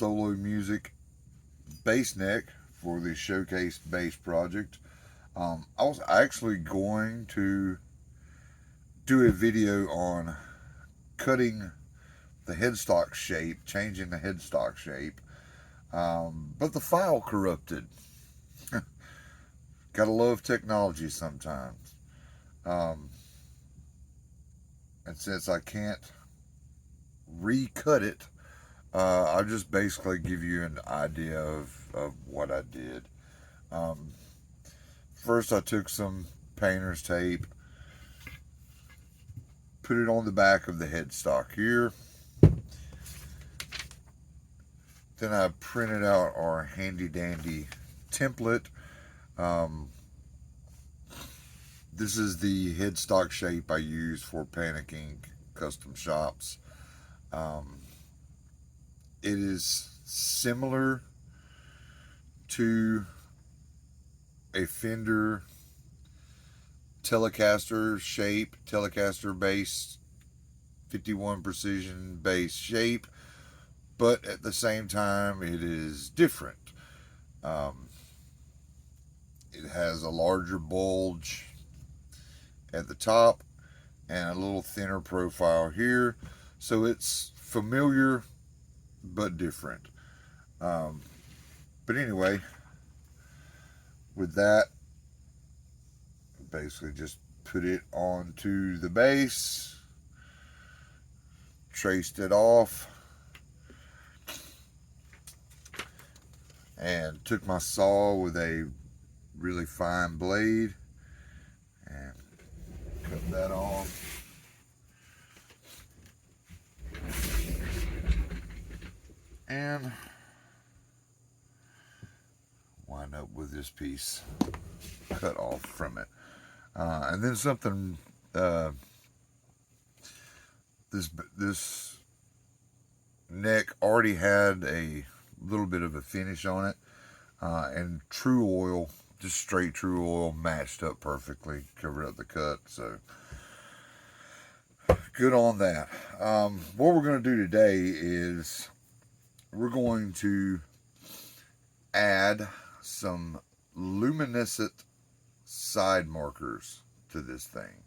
solo music bass neck for the showcase bass project. I was actually going to do a video on cutting the headstock shape, changing the headstock shape, but the file corrupted. Gotta love technology sometimes. And since I can't recut it, I'll just basically give you an idea of what I did. First, I took some painter's tape, put it on the back of the headstock here. Then I printed out our handy dandy template. This is the headstock shape I use for Panick Inc Custom Shops. It is similar to a Fender Telecaster shape, Telecaster base, 51 precision base shape, but at the same time it is different. It has a larger bulge at the top and a little thinner profile here, so it's familiar but different. But anyway, with that, basically just put it onto the base, traced it off, and took my saw with a really fine blade and cut that off. And wind up with this piece cut off from it. And then something, this neck already had a little bit of a finish on it, and True Oil, just straight True Oil, matched up perfectly, covered up the cut, so good on that. What we're going to do today is we're going to add some luminescent side markers to this thing.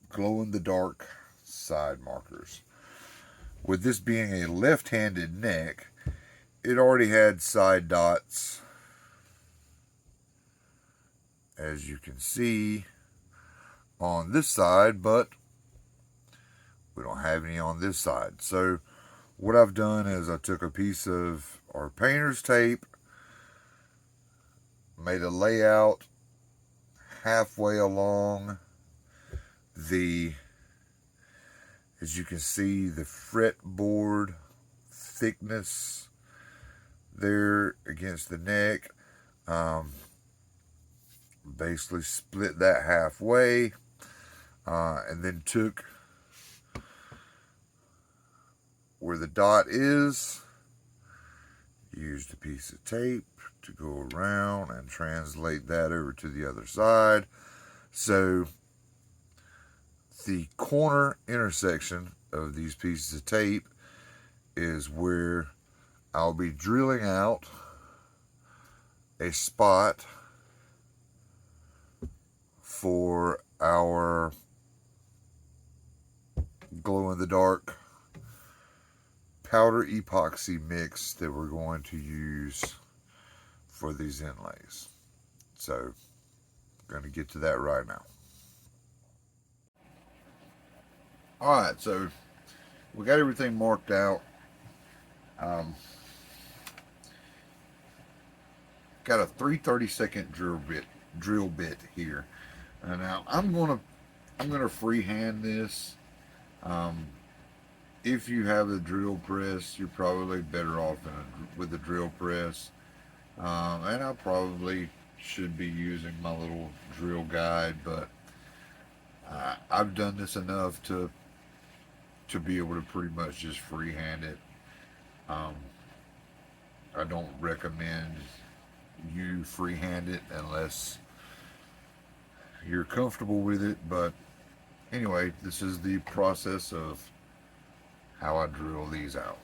Glow in the dark side markers. With this being a left-handed neck, it already had side dots, as you can see, on this side, but we don't have any on this side. So what I've done is I took a piece of our painter's tape, made a layout halfway along the, as you can see, the fretboard thickness there against the neck. Basically split that halfway, and then took where the dot is, used a piece of tape to go around and translate that over to the other side. So the corner intersection of these pieces of tape is where I'll be drilling out a spot for our glow-in-the-dark powder epoxy mix that we're going to use for these inlays. So I'm going to get to that right now. Alright, so we got everything marked out. Got a 3/32 drill bit here. And now I'm gonna freehand this. If you have a drill press, you're probably better off with a drill press. And I probably should be using my little drill guide, but I've done this enough to be able to pretty much just freehand it. I don't recommend you freehand it unless you're comfortable with it, but anyway, this is the process of how I drill these out.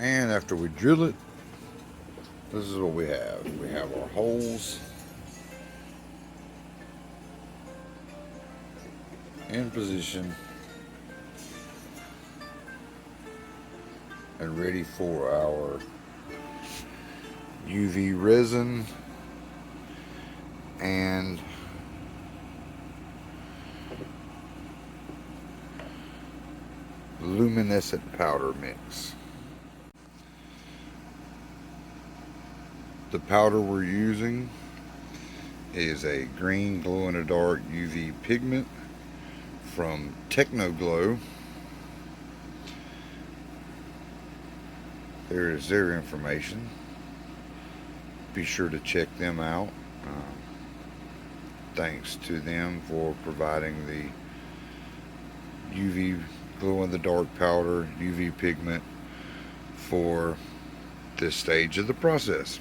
And after we drill it, this is what we have. We have our holes in position and ready for our UV resin and luminescent powder mix. The powder we're using is a green glow-in-the-dark UV pigment from Techno Glow. There is their information. Be sure to check them out. Thanks to them for providing the UV glow-in-the-dark powder, UV pigment for this stage of the process.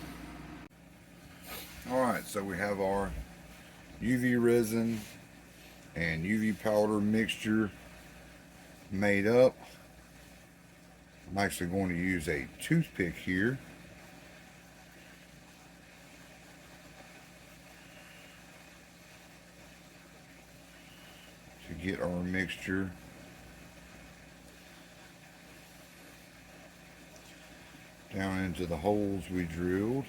Alright, so we have our UV resin and UV powder mixture made up. I'm actually going to use a toothpick here to get our mixture down into the holes we drilled.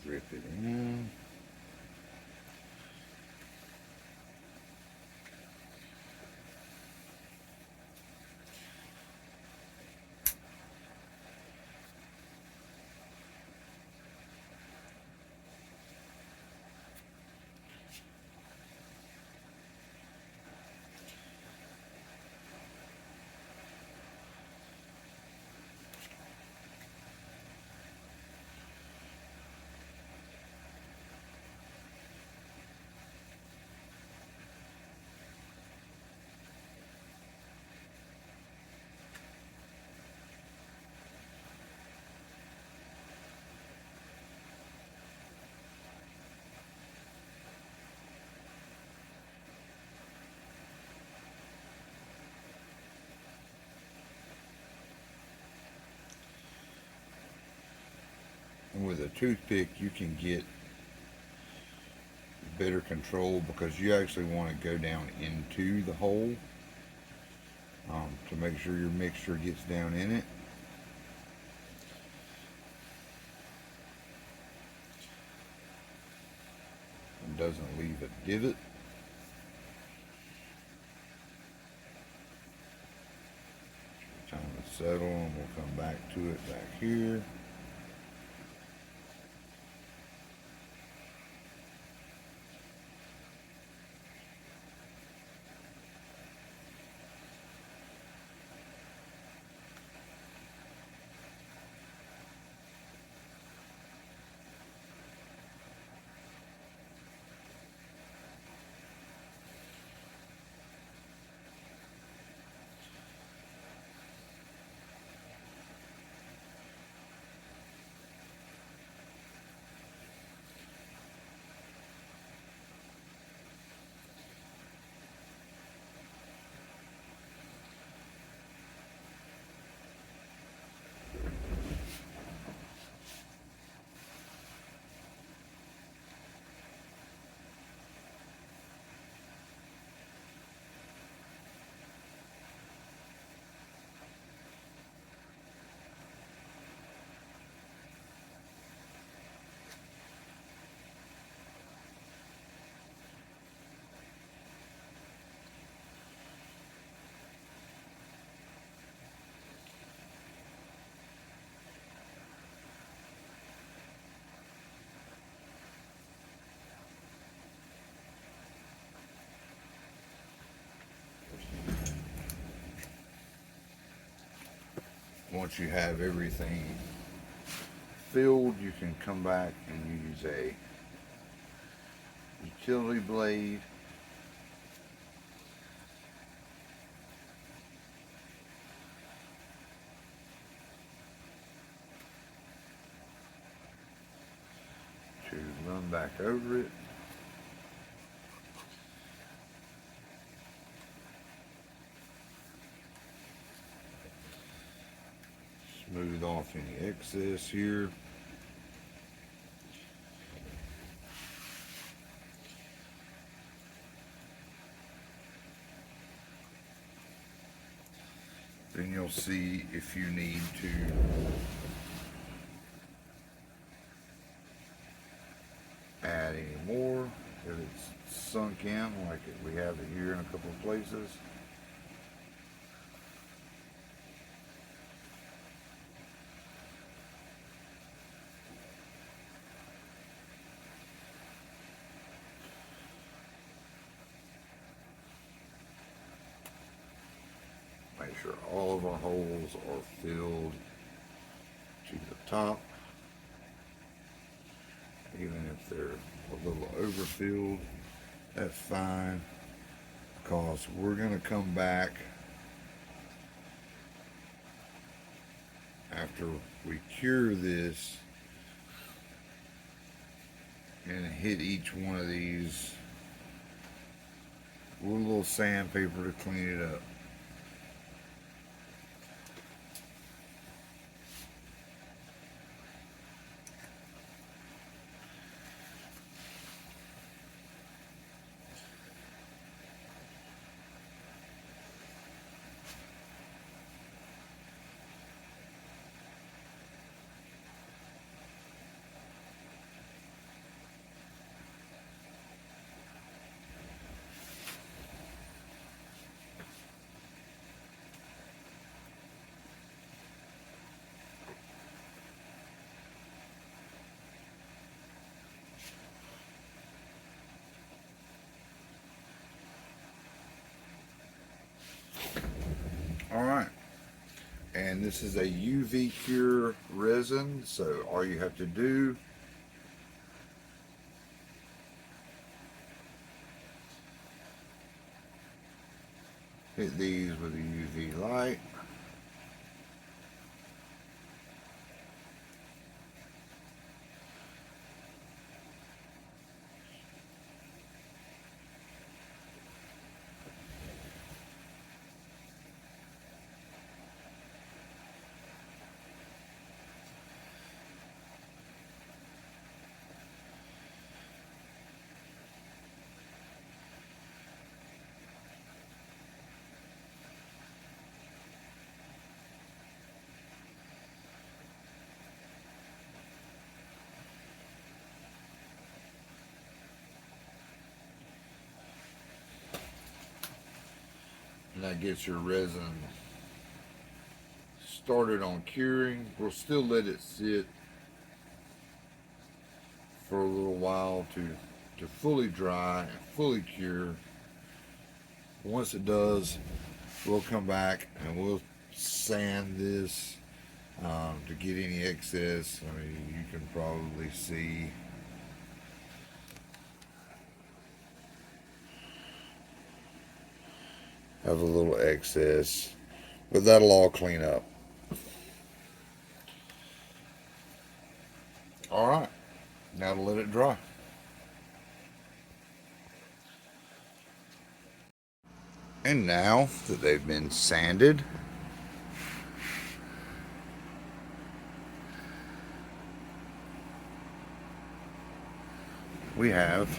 Drip it in. And with a toothpick you can get better control because you actually want to go down into the hole to make sure your mixture gets down in it. And doesn't leave a divot. Time to settle and we'll come back to it back here. Once you have everything filled, you can come back and use a utility blade to run back over it. smooth off any excess here. Then you'll see if you need to add any more, if it's sunk in like we have it here in a couple of places. Make sure all of our holes are filled to the top, even if they're a little overfilled, that's fine, because we're going to come back after we cure this and hit each one of these with a little sandpaper to clean it up. Alright, and this is a UV cure resin, so all you have to do hit these with a UV light. And that gets your resin started on curing. We'll still let it sit for a little while to fully dry and fully cure. Once it does, we'll come back and we'll sand this to get any excess. I mean, you can probably see have a little excess, but that'll all clean up. All right, now to let it dry. And now that they've been sanded, we have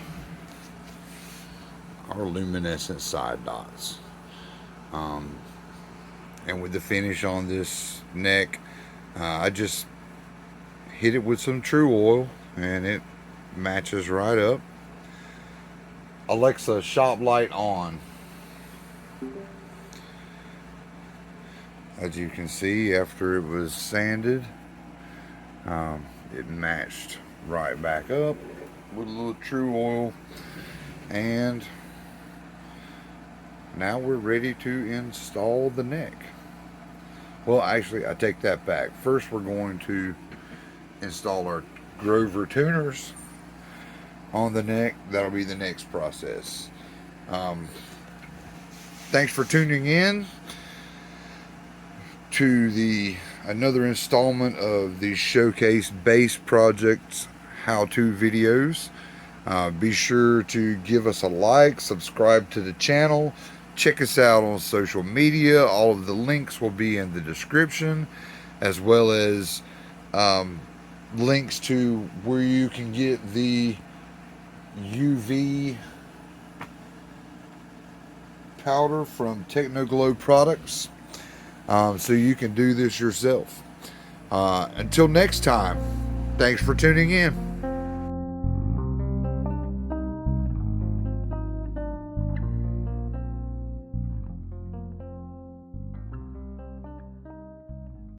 our luminescent side dots. And with the finish on this neck, I just hit it with some True Oil and it matches right up. Alexa, shop light on. As you can see, after it was sanded, it matched right back up with a little True Oil, and now we're ready to install the neck. Well, actually, I take that back. First, we're going to install our Grover tuners on the neck. That'll be the next process. Thanks for tuning in to another installment of the Showcase Base Projects how-to videos. Be sure to give us a like, subscribe to the channel, check us out on social media. All of the links will be in the description. as well as links to where you can get the UV powder from Techno Glow products, so you can do this yourself. Until next time, thanks for tuning in.